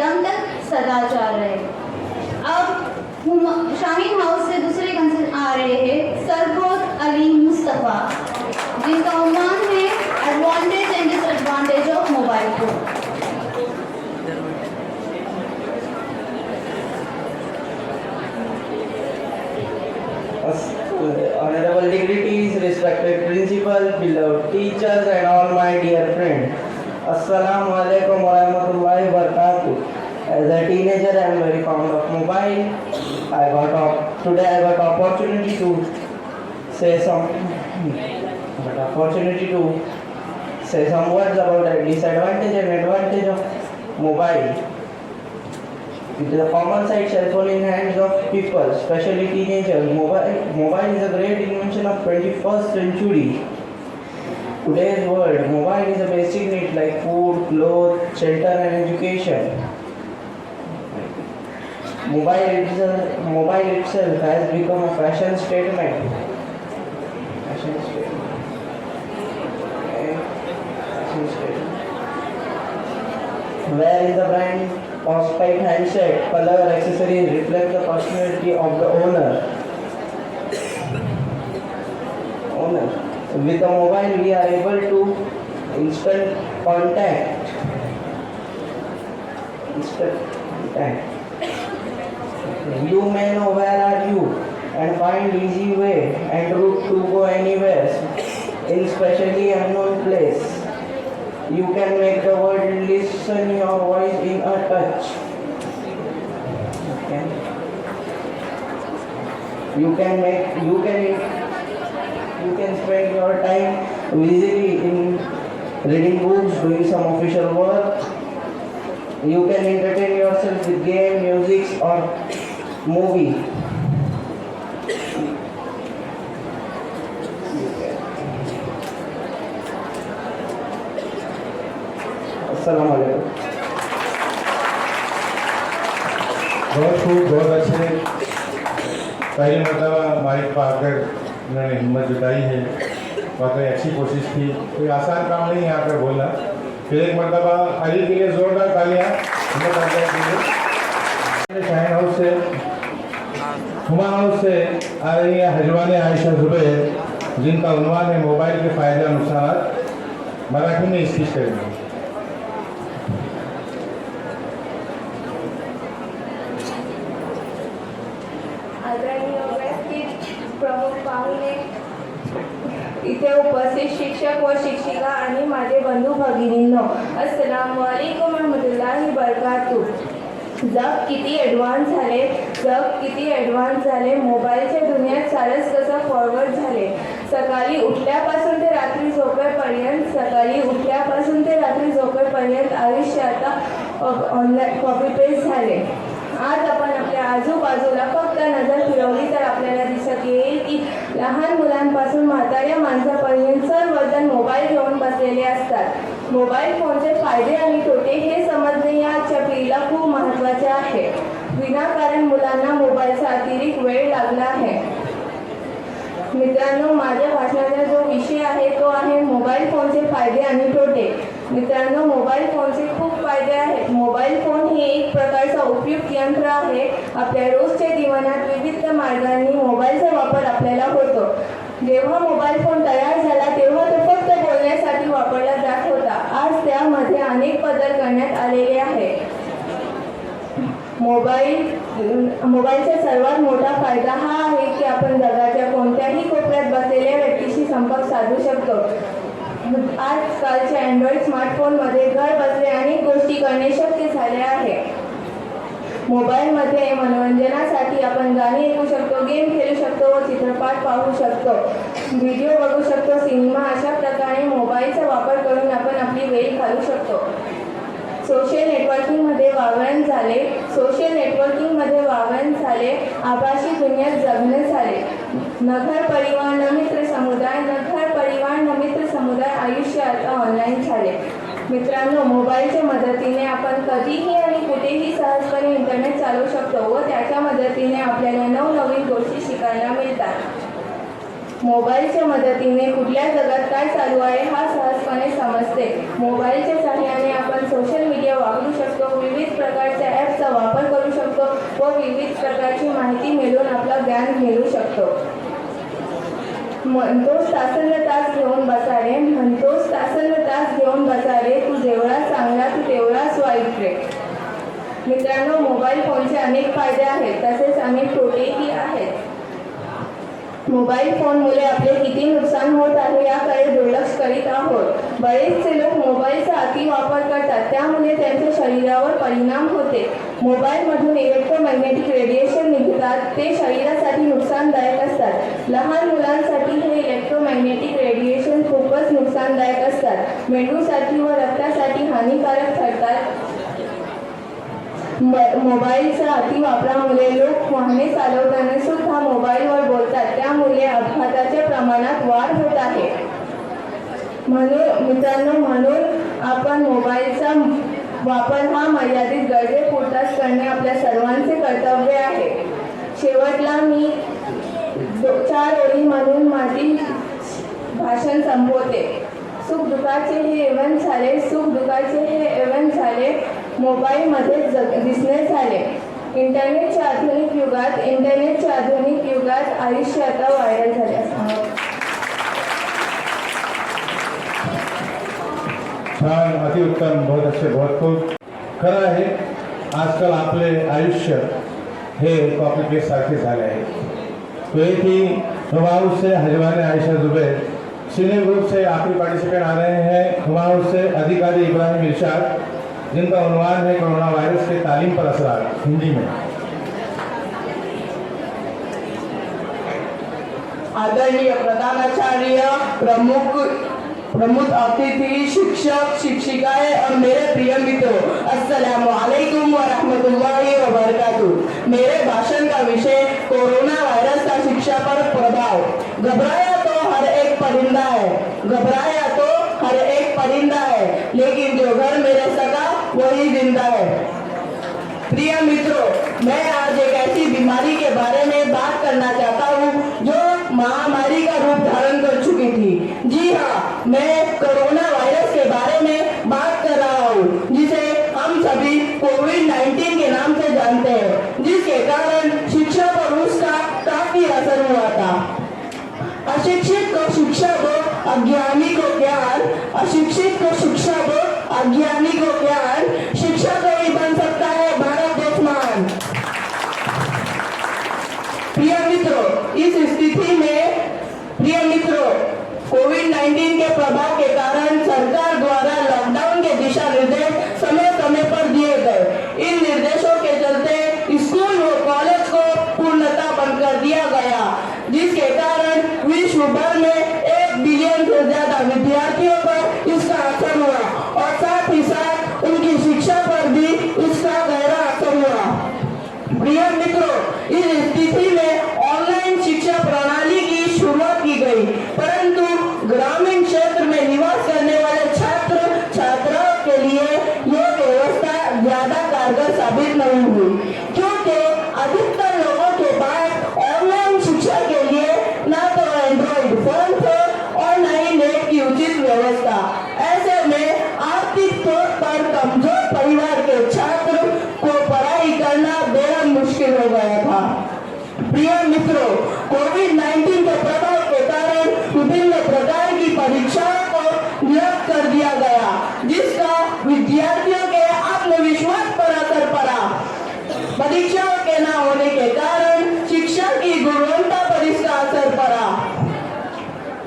दम तक सदाचार रहे। अब शाहीन हाउस से दूसरे कंसर्न आ रहे हैं सरफरोज अली मुस्तफ़ा, जिनका उन्वान है advantage end disadvantage of mobile phone. Honorable dignitaries, respected principal, beloved teachers, and all my dear friends. Assalamu alaikum wa rahmatullahi wa barakatuh. As a teenager, I am very fond of mobile. Today I got opportunity to say some words about the disadvantage and advantage of mobile. It is a common sight cell phone in hands of people, especially teenagers. Mobile is a great invention of 21st century. Today's world, mobile is a basic need like food, clothes, shelter and education. Mobile itself has become a fashion statement. Where is the brand? Postpaid handset, color, accessories reflect the personality of the owner. With a mobile, we are able to instant contact. You may know where are you and find easy way and route to go anywhere in specially unknown place. You can make the world listen your voice in a touch. Okay. You can spend your time easily in reading books, doing some official work. You can entertain yourself with game, music or movie. अस्सलाम वालेकुम। बहुत अच्छे पहली मरतबा mic पर आकर उन्होंने हिम्मत जुटाई है। वाकई अच्छी कोशिश की, कोई आसान काम नहीं है आकर बोलना। फिर एक मरतबा अली के लिए जोरदार तालियां हिम्मत आकर के लिए। शाहीन हाउस से हुमा हाउस से आ रही है हजवान आयशा जुबैर, जिनका उन्वान है मोबाइल के फ़ायदे और नुकसान। मराठी में इसकी शेयर प्रमुख पाहुणे, इथे उपस्थित शिक्षक व शिक्षिका आणि माझे बंधू भगिनींनो, अस्सलामु अलैकुम रहमतुल्लाहि बरकातुह। जग किती ॲडव्हान्स झाले, मोबाईलच्या दुनियात सारंच कसं फॉरवर्ड झाले। सकाळी उठल्यापासून ते रात्री झोपेपर्यंत आयुष्य आता ऑनलाईन कॉपी पेस्ट झाले। आज आपण आपल्या आजूबाजूला फक्त नजर फिरवली तर आपल्याला दिसत येईल की लहान मुलांपासून म्हाताऱ्या माणसापर्यंत सर्वजण मोबाईल घेऊन बसलेले असतात। मोबाईल फोनचे फायदे आणि तोटे हे समजणे या आजच्या पिढीला खूप महत्त्वाचे आहे। विनाकारण मुलांना मोबाईलचा अतिरिक्त वेळ लागला आहे। मित्रांनो, माझ्या भाषणाचा जो विषय आहे तो आहे मोबाईल फोनचे फायदे आणि तोटे। मित्रांनो, मोबाईल फोनचे खूप फायदे आहेत। मोबाईल फोन हे एक प्रकारचा उपयुक्त यंत्र आहे। आपल्या रोजच्या जीवनात विविध मार्गांनी मोबाईलचा वापर आपल्याला होतो। जेव्हा मोबाईल फोन तयार झाला तेव्हा तो फक्त बोलण्यासाठी वापरला जात होता। आज त्यामध्ये अनेक बदल करण्यात आलेले आहेत। मोबाईलचा सर्वात मोठा फायदा हा आहे की आपण जगाच्या कोणत्याही कोपऱ्यात बसलेल्या व्यक्तीशी संपर्क साधू शकतो। आजकालच्या अँड्रॉइड स्मार्टफोनमध्ये घर बसले अनेक गोष्टी करणे शक्य झाले आहे। मोबाईलमध्ये मनोरंजनासाठी आपण गाणी ऐकू शकतो, गेम खेळू शकतो व चित्रपट पाहू शकतो, व्हिडिओ बघू शकतो, सिनेमा। अशा प्रकारे मोबाईलचा वापर करून आपण आपली वेळ घालवू शकतो। सोशल नेटवर्किंगमध्ये वावरण झाले, आभासी दुनियात जगणे झाले। नगर परिवार न मित्र समुदाय आयुष्य आता ऑनलाईन झाले। मित्रांनो, मोबाईलच्या मदतीने आपण कधीही आणि कुठेही सहजपणे इंटरनेट चालवू शकतो व त्याच्या मदतीने आपल्याला नवनवीन गोष्टी शिकायला मिळतात। मोबाईलच्या मदतीने कुठल्या जगात काय चालू आहे हा सहजपणे समजते। मोबाईलच्या सहाय्याने आपण सोशल मीडिया वापरू शकतो, विविध प्रकारचे व विविध प्रकारची माहिती मिळवून आपलं ज्ञान मिळवू शकतो. म्हणतोस तासन तास घेऊन बसारे, म्हणतोस तासन तास घेऊन बसारे, तू जेवढा चांगला तू तेवढाच वाईट रे. मित्रांनो, मोबाईल फोनचे अनेक फायदे आहेत, तसेच अनेक तोटेही आहेत. मोबाईल फोनमुळे आपले किती नुकसान होत आहे याकडे दुर्लक्ष करीत आहोत. बरेचसे लोक मोबाईलचा अतिवापर करतात, त्यामुळे त्यांच्या शरीरावर परिणाम होते. मोबाईलमधून इलेक्ट्रोमॅग्नेटिक रेडिएशन निघतात, ते शरीरासाठी नुकसानदायक असतात. लहान मुलांसाठी हे इलेक्ट्रोमॅग्नेटिक रेडिएशन खूपच नुकसानदायक असतात. मेंदूसाठी व रक्तासाठी हानिकारक ठरतात. मोबाईलच्या अतिवापरामुळे लोक वाहने चालवताना सुद्धा मोबाईलवर बोलतात, त्यामुळे अपघाताच्या प्रमाणात वाढ होत आहे. म्हणून आपण मोबाईलचा वापर हा मर्यादित गरजेपुरताच करणे आपल्या सर्वांचे कर्तव्य आहे. शेवटला मी 4 ओळी म्हणून माझी भाषण संपवते. सुख दुःखाचे हे इव्हेंट झाले, सुख दुःखाचे हे इव्हेंट झाले, मोबाईलमध्ये दिसणे झाले. इंटरनेटच्या आधुनिक युगात आयुष्य आता व्हायरल झाले असं. छान, अतिउत्तम, बहुत अच्छे, बहुत खूप. खरं आहे, आजकाल आपले आयुष्य हे कॉपी पेस्ट सारखे झाले आहे. तो एक ही हुमायूं से हजवान आयशा जुबैर, सीनियर ग्रुप से आखिरी पार्टिसिपेंट आ रहे हैं. हुमायूं से अधिकारी इब्राहिम इरशाद, जिनका उन्वान है कोरोना वायरस के तालीम पर असर, हिंदी में. आदरणीय प्रधानाचार्य, प्रमुख अतिथि, शिक्षक, शिक्षिकाएं और मेरे प्रिय मित्रों, अस्सलामु अलैकुम व रहमतुल्लाहि व बरकातुहू. मेरे भाषण का विषय कोरोना वायरस का शिक्षा पर प्रभाव. घबराया तो हर एक परिंदा है, घबराया तो हर एक परिंदा है, लेकिन जो घर में रह सका वही जिंदा है. प्रिय मित्रों, मैं आज एक ऐसी बीमारी के बारे में बात करना चाहता हूँ जो महामारी का रूप धारण कर चुकी थी. जी हाँ, मैं कोरोना वायरस के बारे में बात कर रहा हूँ, जिसे हम सभी कोविड-19 के नाम से जानते हैं, जिसके कारण शिक्षा पर उसका काफी असर हुआ था. अशिक्षित को शिक्षा दो, अज्ञानी को ज्ञान, अशिक्षित को शिक्षा दो, अज्ञानी को ज्ञान, शिक्षा को ही बन सकता है भारत देश महान. प्रिय मित्रों, कोविड-19 के प्रभाव के कारण सरकार द्वारा लॉकडाउन के दिशा निर्देश समय समय पर दिए गए. इन निर्देशों के चलते स्कूल व कॉलेज को पूर्णतः बंद कर दिया गया, जिसके कारण विश्व भर में 1 बिलियन से ज्यादा विद्यार्थियों पर इसका असर हुआ और साथ ही साथ उनकी शिक्षा पर भी इसका गहरा असर हुआ. प्रिय मित्रों, इस स्थिति में ऑनलाइन शिक्षा प्रणाली की शुरुआत की गई, परंतु ग्रामीण क्षेत्र में निवास करने वाले छात्र छात्राओं के लिए यह व्यवस्था ज्यादा कारगर साबित नहीं हुई, क्योंकि अधिकतर लोगों के पास ऑनलाइन शिक्षा के लिए ना तो एंड्रॉइड फोन थे और न ही नेट की उचित व्यवस्था. ऐसे में आर्थिक तौर पर कमजोर परिवार के छात्र को पढ़ाई करना बेहद मुश्किल हो गया था. प्रिय मित्रों, कोविड-19 के प्रभाव के कारण विभिन्न प्रकार की परीक्षाओं को निरस्त कर दिया गया, जिसका विद्यार्थियों के आत्मविश्वास पर असर पड़ा. परीक्षाओं के न होने के कारण शिक्षा की गुणवत्ता पर इसका असर पड़ा.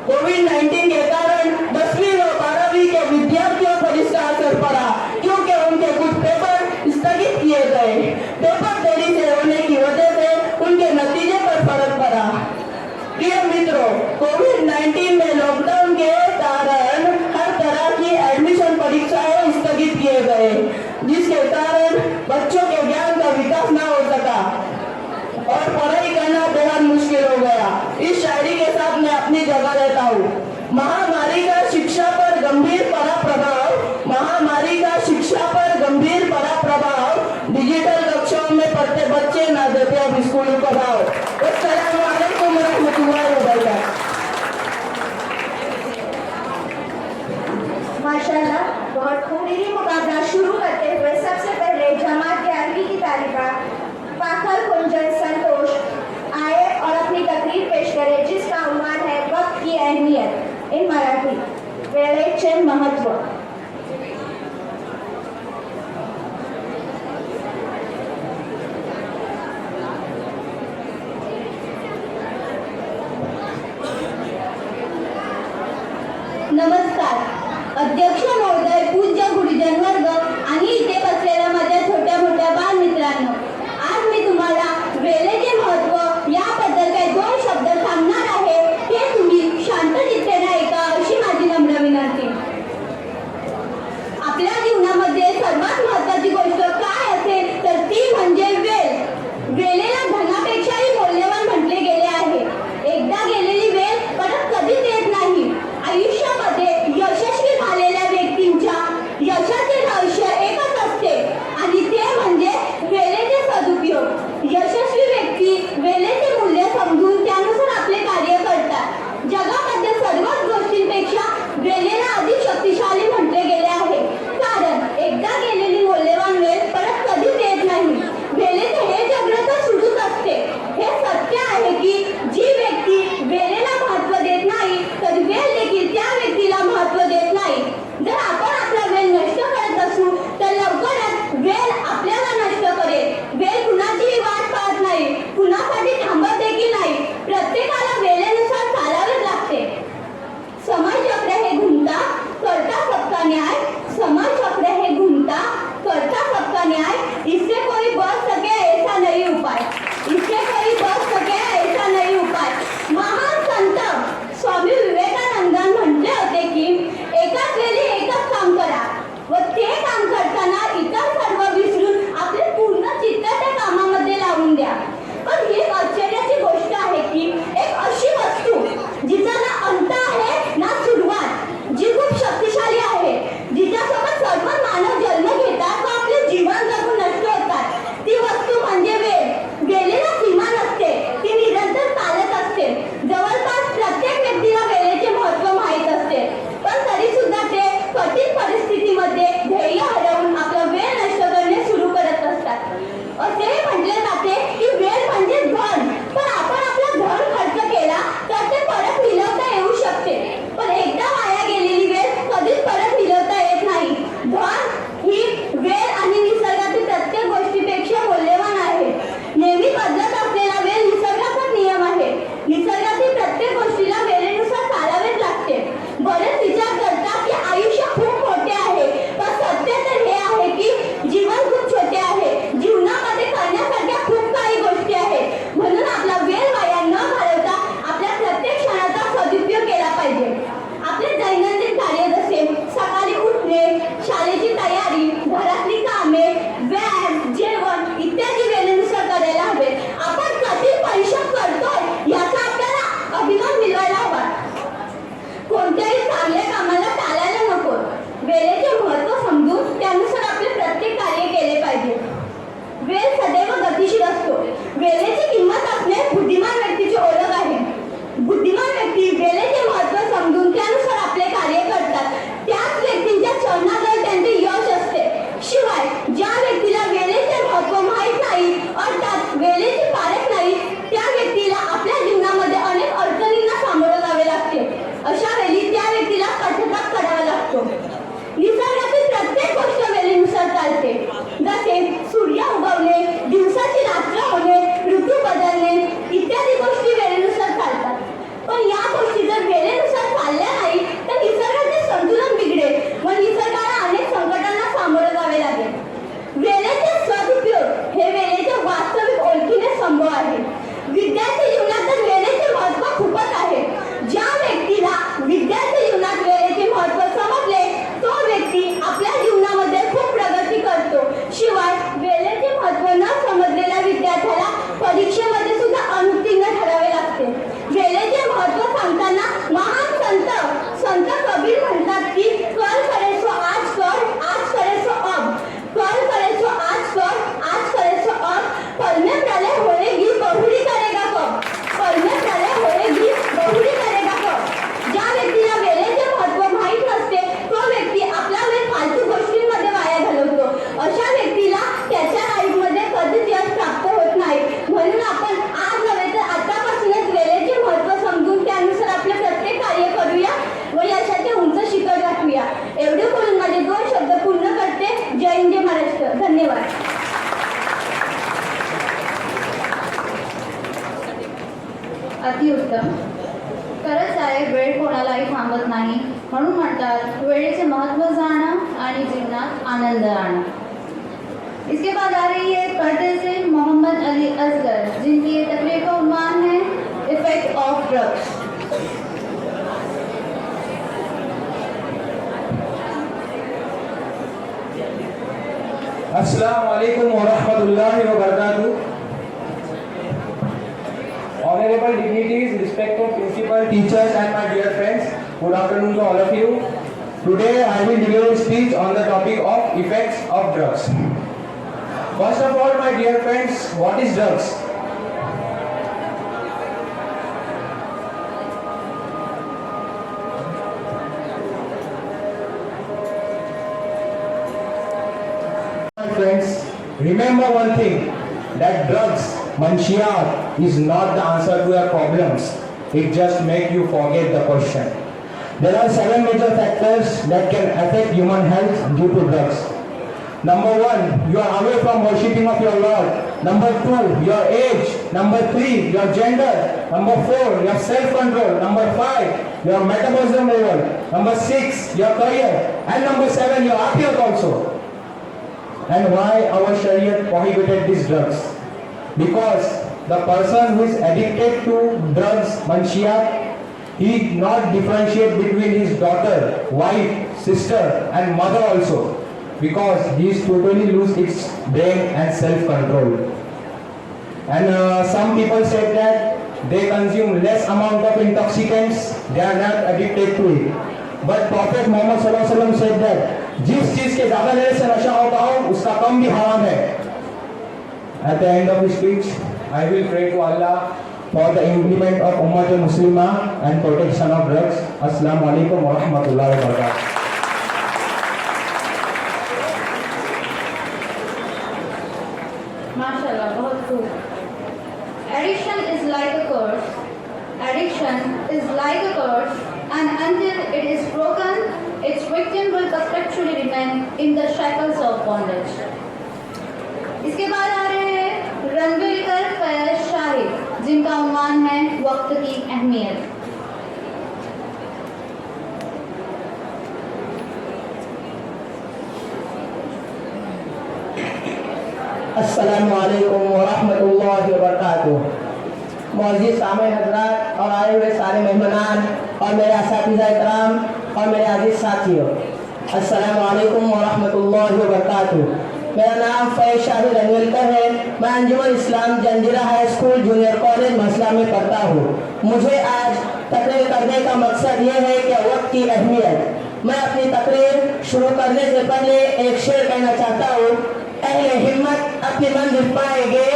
कोविड-19 के कारण 10वीं व 12वीं के विद्यार्थियों पर इसका असर पड़ा, क्योंकि उनके कुछ पेपर स्थगित किए गए. पेपर देरी से होने की वजह से उनके नतीजे पर फर्क पड़ा. प्रिय मित्रों, कोविड-19 में लॉकडाउन के कारण हर तरह की एडमिशन परीक्षाएं स्थगित किए गए, जिसके कारण बच्चों के ज्ञान का विकास न हो सका और पढ़ाई करना बेहद मुश्किल हो गया. इस शायरी के साथ मैं अपनी जगह रहता हूँ. महामारी का शिक्षा पर गंभीर पड़ा प्रभाव, महामारी का शिक्षा पर गंभीर पड़ा प्रभाव, डिजिटल कक्षाओं में पढ़ते बच्चे न देते अब स्कूल का भाव. अस्सलामु अलैकुम व रहमतुल्लाहि व बरकातुहू. माशाल्लाह, बहुत खूब. मुकाबला शुरू करते हुए सबसे पहले जमात 11वीं की तालिबा प्रभाकर कुंजन संतोष आए और अपनी तकरीर पेश करे जिसका उन्वान है वक्त की अहमियत इन मराठी। वेळेचे महत्व। नमस्कार अध्यक्ष महोदय, पूज्य गुरुजन वर्ग आणि इथे बसलेल्या माझ्या छोट्या मोठ्या बालमित्रांनो, आज मी तुम्हाला वेळेचे महत्त्व याबद्दल काही 2 शब्द सांगणार आहे. ते तुम्ही शांत चित्तेने ऐका अशी माझी नम्र विनंती. म्हणतात वेळेचे महत्त्व जाणं आणि जीवनात आनंद आणा। इसके बाद आ रही है पर्दे से मोहम्मद अली असगर, जिनकी ये तकरीर का उन्वान है इफेक्ट ऑफ ड्रग्स। अस्सलाम वालेकुम व रहमतुल्लाहि व बरकातुहू। Honorable dignitaries, respected principal, teachers and my dear friends, good afternoon to all of you. Today I will deliver a speech on the topic of effects of drugs. First of all, my dear friends, what is drugs? My friends, remember one thing, that drugs, manshiyat, is not the answer to your problems. It just makes you forget the question. There are 7 major factors that can affect human health due to drugs. Number 1, you are away from worshipping of your Lord. Number 2, your age. Number 3, your gender. Number 4, your self-control. Number 5, your metabolism level. Number 6, your career. And number 7, your appearance also. And why our Sharia prohibited these drugs? Because the person who is addicted to drugs, manshiyat, he not differentiate between his daughter, wife, sister and mother also. Because he is totally lose his brain and self-control. And some people said that they consume less amount of intoxicants, they are not addicted to it. But Prophet Muhammad sallallahu alaihi wasallam said that जिस चीज के ज्यादा लेने से नशा होता हो उसका कम भी हराम है। At the end of the speech, I will pray to Allah for the implement of Ummah Muslimah and protection of drugs. Assalamu alaikum wa rahmatullahi wa barakatuh. माशाल्लाह, बहुत खूब। Addiction is like a curse. Addiction is like a curse, and until it is broken, its victim will perpetually remain in the shackles of bondage. इसके बाद आ रहे हैं रणबीर फैज शाहिद, जिनका उन्वान है वक्त की अहमियत। अस्सलामु अलैकुम व रहमतुल्लाहि व बरकातुहू। मौजूद सामईन हज़रात और आए हुए सारे मेहमानान और मेरे असातिज़ा इकराम और मेरे अजीज साथियों, अस्सलामु अलैकुम व रहमतुल्लाहि व बरकातुहू। मेरा नाम फैज शाहिद रनविलकर है। मैं अंजुमन इस्लाम जंजीरा हाई स्कूल जूनियर कॉलेज मसला में पढ़ता हूँ। मुझे आज तकरीर करने का मकसद ये है कि वक्त की अहमियत। मैं अपनी तकरीर शुरू करने से पहले एक शेर कहना चाहता हूँ। अहले हिम्मत अपनी मंजिल पाएंगे,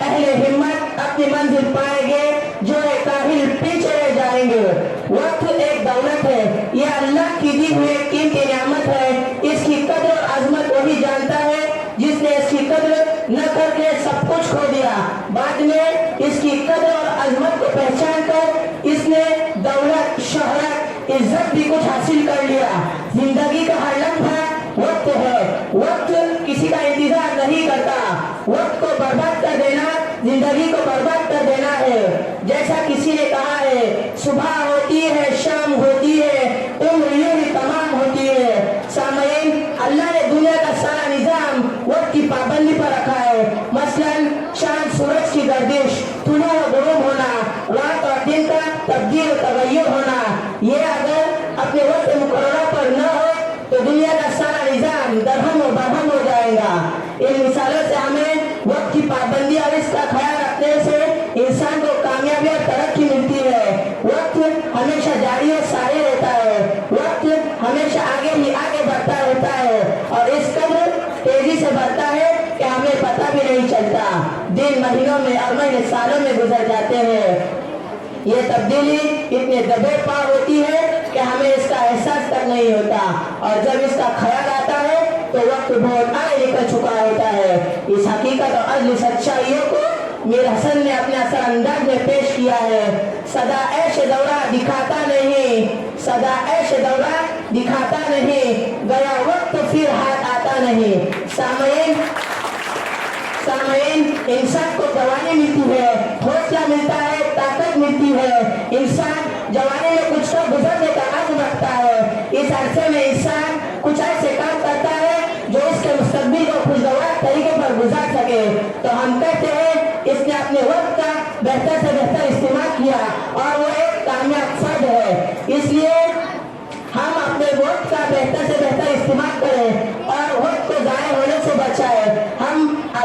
अहले हिम्मत अपनी मंजिल पाएंगे, जो है काहिल पीछे रह जाएंगे। वक्त एक दौलत है, यह अल्लाह की दी हुई कीमती नियामत है। इसकी कद्र और अजमत वही जानता है जिसने इसकी कद्र न करके सब कुछ खो दिया। बाद में इसकी कद्र और अजमत को पहचान कर इसने दौलत, शोहरत, इज्जत भी कुछ हासिल कर लिया। जिंदगी का हर लम्हा वक्त है। वक्त किसी का इंतजार नहीं करता। वक्त को बर्बाद कर देना जिंदगी को बर्बाद कर देना है। जैसा किसी ने कहा है, सुबह होती है, शाम होती है, उम्र यूं ही तमाम होती है। सामईन, अल्लाह ने दुनिया का सारा निजाम वक्त की पाबंदी पर रखा है। मसलन चांद सूरज की गर्दिश, तुलू और गुरूब होना, रात और दिन का तब्दील तगय्युर होना, ये अगर अपने वक्त मुकर्रर पर न हो तो दुनिया का सारा निजाम दरहम और बरहम हो जाएगा। इन मिसालों से हमें वक्त की पाबंदी और इसका ख्याल रखने से इंसान को कामयाबी और तरक्की मिलती है। वक्त हमेशा जारी और सारी रहता है। वक्त हमेशा आगे ही आगे बढ़ता रहता है और इस कदर तेजी से बढ़ता है कि हमें पता भी नहीं चलता। दिन महीनों में और महीने सालों में गुजर जाते हैं। ये तब्दीली इतने दबे पार होती है कि हमें इसका एहसास तक नहीं होता और जब इसका ख्याल आता है तो वक्त बहुत आगे निकल चुका होता है। इस हकीकत और अजली सच्चाइयों को मीर हसन ने अपने असर अंदाज में पेश किया है। सदा ऐश दौरा दिखाता नहीं, सदा ऐश दौरा दिखाता नहीं, गया वक्त फिर हाथ आता नहीं। सामईन, सामईन, इंसान को जवानी मिलती है, हौसला मिलता है, ताकत मिलती है। इंसान जवानी में कुछ तो गुजरने का आज़म रखता है। इस अरसे में इंसान कुछ ऐसे काम करता है जो इसके मुस्तकबिल को खुशगवार तरीके पर गुजार सके। तो हम कहते हैं इसने अपने वक्त का बेहतर से बेहतर इस्तेमाल किया और वो एक कामयाब फर्द है। इसलिए हम अपने वक्त का बेहतर से बेहतर इस्तेमाल करें और वक्त को ज़ाया होने से बचाएं। हम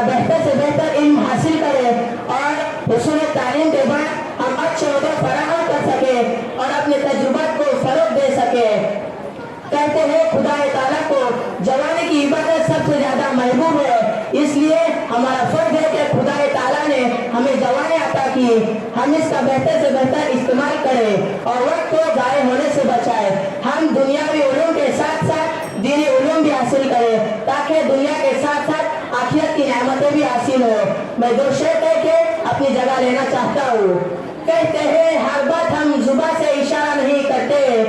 बेहतर से बेहतर इल्म हासिल करें और हुसूल तालीम के बाद हम अच्छे अहदे फराहम कर सके और अपने तजुर्बात को फरोग दे सके। कहते हैं खुदा ताला को जवानी की इबादत सबसे ज्यादा महबूब है, इसलिए हमारा फर्ज है कि खुदा ताला ने हमें जवानी अता की, हम इसका बेहतर से बेहतर इस्तेमाल करें और वक्त को ज़ाया होने से बचाएं। हम दुनियावी उलूम के साथ साथ दीनी उलूम भी हासिल करें ताकि दुनिया के साथ साथ आखिरत की नेमतें भी हासिल हो। मैं दो शेर कह के अपनी जगह लेना चाहता हूँ। कहते हैं हर बात हम जुबान से इशारा नहीं करते,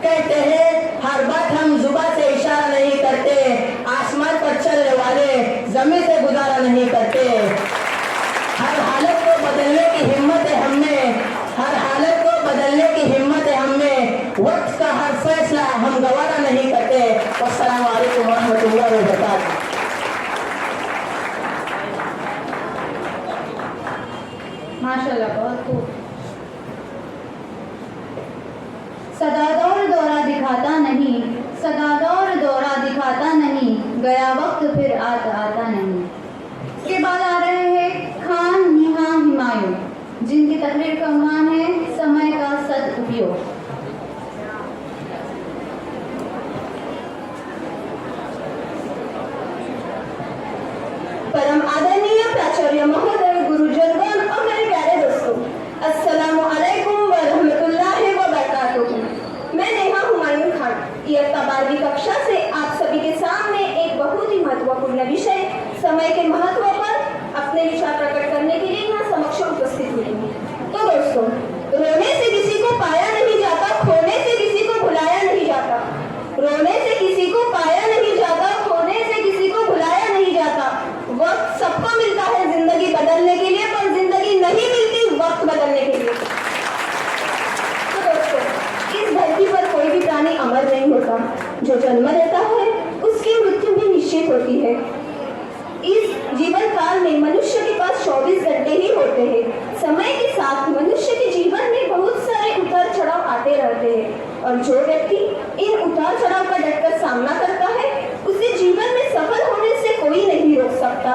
कहते हैं हर बात हम जुबान से इशारा नहीं करते, आसमान पर चलने वाले जमीन से गुजारा नहीं करते। हर हालत को बदलने की हिम्मत है हमने, हर हालत को बदलने की हिम्मत है हमने, वक्त का हर फैसला हम गवारा नहीं करते। अस्सलाम वालेकुम रहमतुल्लाहि व बरकातहू। माशाल्लाह, बहुत खूब। सदादौर दौरा दिखाता नहीं, सदादौर दौरा दिखाता नहीं, गया वक्त फिर आता नहीं। इसके बाद आ रहे हैं खान निहा हुमायूं, जिनकी तकरीर का उन्वान है समय का सदुपयोग। परम आदरणीय प्राचार्य महोदय, गुरुजनगण और मेरे प्यारे दोस्तों, अस्सलामु अलैकुम व रहमतुल्लाहि व बरकातुहू। मैं नेहा हुमायूं खान इयत्ता 12वीं कक्षा से आप सभी के सामने एक बहुत ही महत्वपूर्ण विषय समय के महत्व पर अपने विचार प्रकट करने के लिए यहाँ समक्ष उपस्थित हुई हूँ। तो दोस्तों, रोने से किसी को पाया नहीं जाता, खोने से किसी को भुलाया नहीं जाता। रोने से किसी को पाया नहीं जाता, खोने से किसी को भुलाया नहीं जाता। वक्त सबको मिलता है जिंदगी बदलने के लिए, पर जिंदगी नहीं मिलती वक्त बदलने के लिए। तो दोस्तों, इस धरती पर कोई भी प्राणी अमर नहीं होता। जो जन्म लेता है उसकी मृत्यु भी निश्चित होती है। इस जीवन काल में मनुष्य के पास 24 घंटे ही होते हैं। समय के साथ मनुष्य के जीवन में बहुत सारे उतार चढ़ाव आते रहते हैं और जो व्यक्ति इन उतार चढ़ाव का डटकर सामना करता है उसे जीवन में सफल होने से कोई नहीं रोक सकता।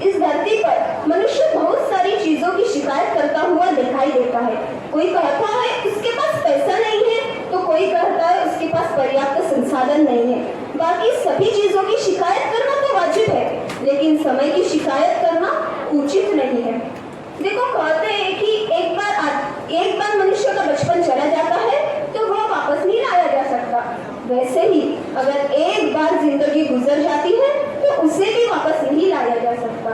इस धरती पर मनुष्य बहुत सारी चीजों की शिकायत करता हुआ दिखाई देता है। कोई कहता है उसके पास पैसा नहीं है, तो कोई कहता है उसके पास पर्याप्त संसाधन नहीं है। बाकी सभी चीजों की शिकायत करना तो वाजिब है, लेकिन समय की शिकायत करना उचित नहीं है। देखो, कहते हैं कि एक बार मनुष्य का बचपन चला जाता है तो वह वापस नहीं लाया जा सकता। वैसे ही अगर एक बार जिंदगी गुजर जाती है तो उसे भी वापस नहीं लाया जा सकता।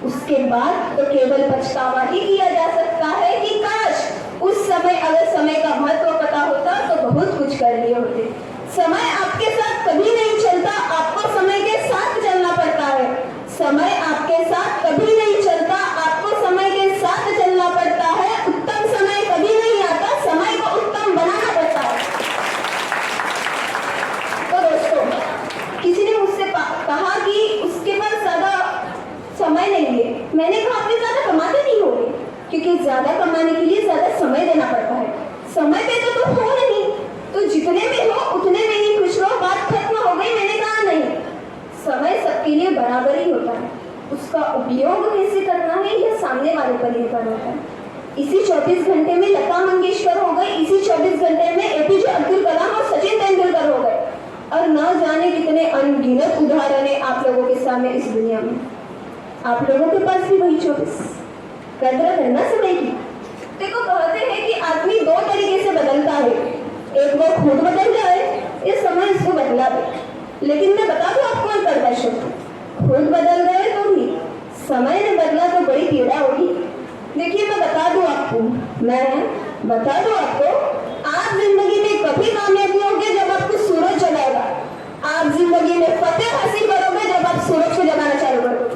उसके बाद तो केवल पछतावा ही किया जा सकता है कि काश उस समय अगर समय का महत्व पता होता तो बहुत कुछ कर लिए होते। समय आपके साथ कभी नहीं चलता, आपको समय के साथ चलना पड़ता है। समय आपके साथ कभी नहीं चलता, आपको समय के साथ चलना पड़ता है। उत्तम समय कभी नहीं आता, समय को उत्तम बनाना पड़ता है। तो दोस्तों, किसी ने मुझसे कहा कि उसके पास ज्यादा समय नहीं है। मैंने कहा आपने ज्यादा कमाते नहीं होंगे, क्योंकि ज्यादा कमाने के लिए ज्यादा समय देना पड़ता है। समय पे तो तुम हो नहीं, तो जितने में हो उतने में ही खुश रहो, बात खत्म हो गई। मैंने कहा नहीं, समय सबके लिए बराबर ही होता है, उसका उपयोग कैसे करना है यह सामने वाले पर निर्भर होता है। इसी 24 घंटे में लता मंगेशकर हो गई, इसी 24 घंटे में एपीजे अब्दुल कलाम और सचिन तेंदुलकर हो गए, और न जाने कितने अनगिनत उदाहरण है आप लोगों के सामने इस दुनिया में। आप लोगों के पास भी वही 24 कदर है ना समय की। देखो, कहते हैं कि आदमी दो तरीके से बदलता है, एक वो खुद बदल जाए, इस समय इसको बदला दे। लेकिन मैं बता दूं आपको एक दर्शक, खुद बदल गए तो भी समय ने बदला तो बड़ी पीड़ा होगी। देखिए, मैं बता दूं आपको, आप जिंदगी में कभी कामयाबी होगे जब आपको सूरज जलाएगा। आप जिंदगी में फतेह हासिल करोगे जब आप सूरज को जगाना चालू करोगे।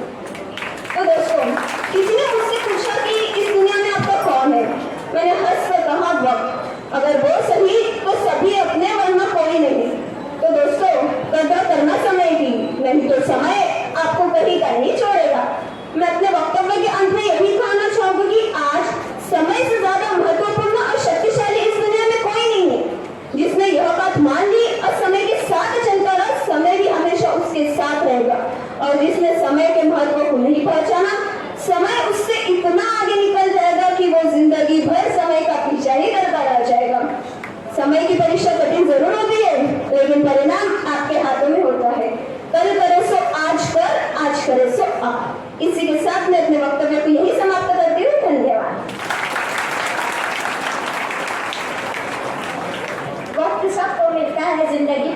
जिंदगी